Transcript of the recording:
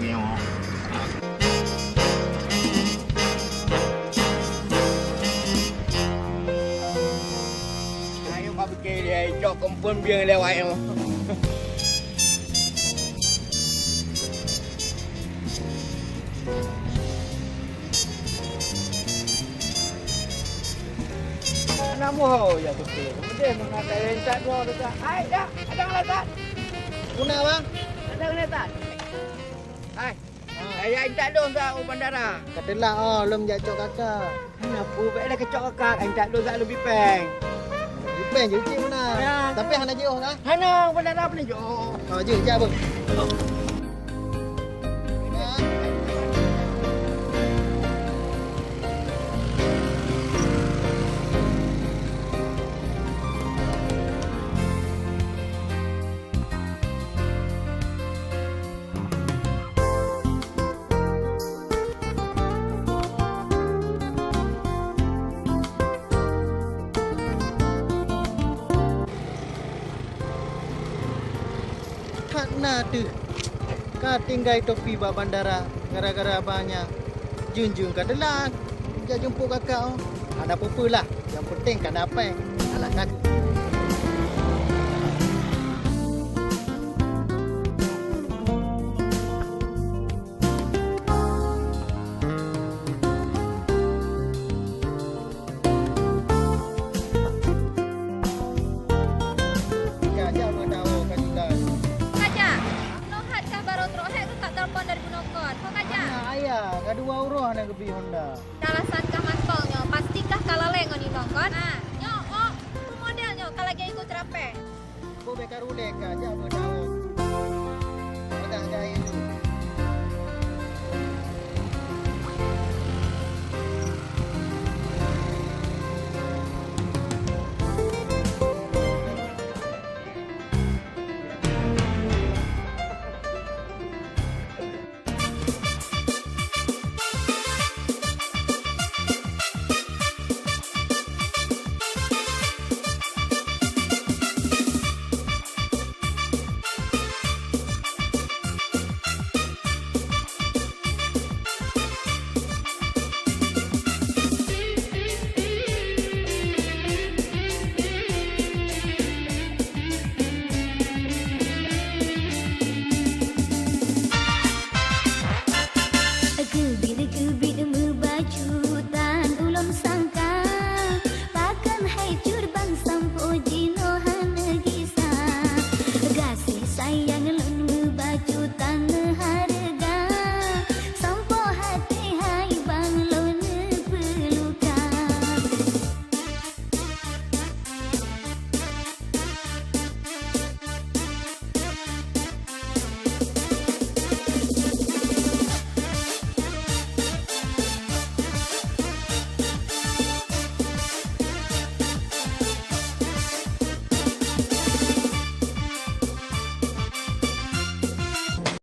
tengok. Ayo kau fikir dia, cok kumpul biar lewat tu. Namu ya tu. Kemudian nak rentak dua dekat. Hai dah, ada rentak. Guna bang? Ada rentak. Hai. Saya rentak dong kat bandara. Katalah lom jacok kakak. Kenapa baik dah kecok kakak rentak dong kat lebih peng. Jepang je cik mana? Ya. Tapi hana jauh dah. Hana bandara apa ni jo? Je bang. Karena tu kau tinggal topi ba bandara gara-gara abangnya junjung kadalah dia jemput kakak ada apa-apa lah yang penting kan dapat alah kakak dua urus nak pergi Honda. Alasankah mantolnya? Pastikah kalaleng ni nongkon? Nyok, modelnya kalau lagi ikut terape. Kau bekar ulek aja berdaun. Ada gaya tu.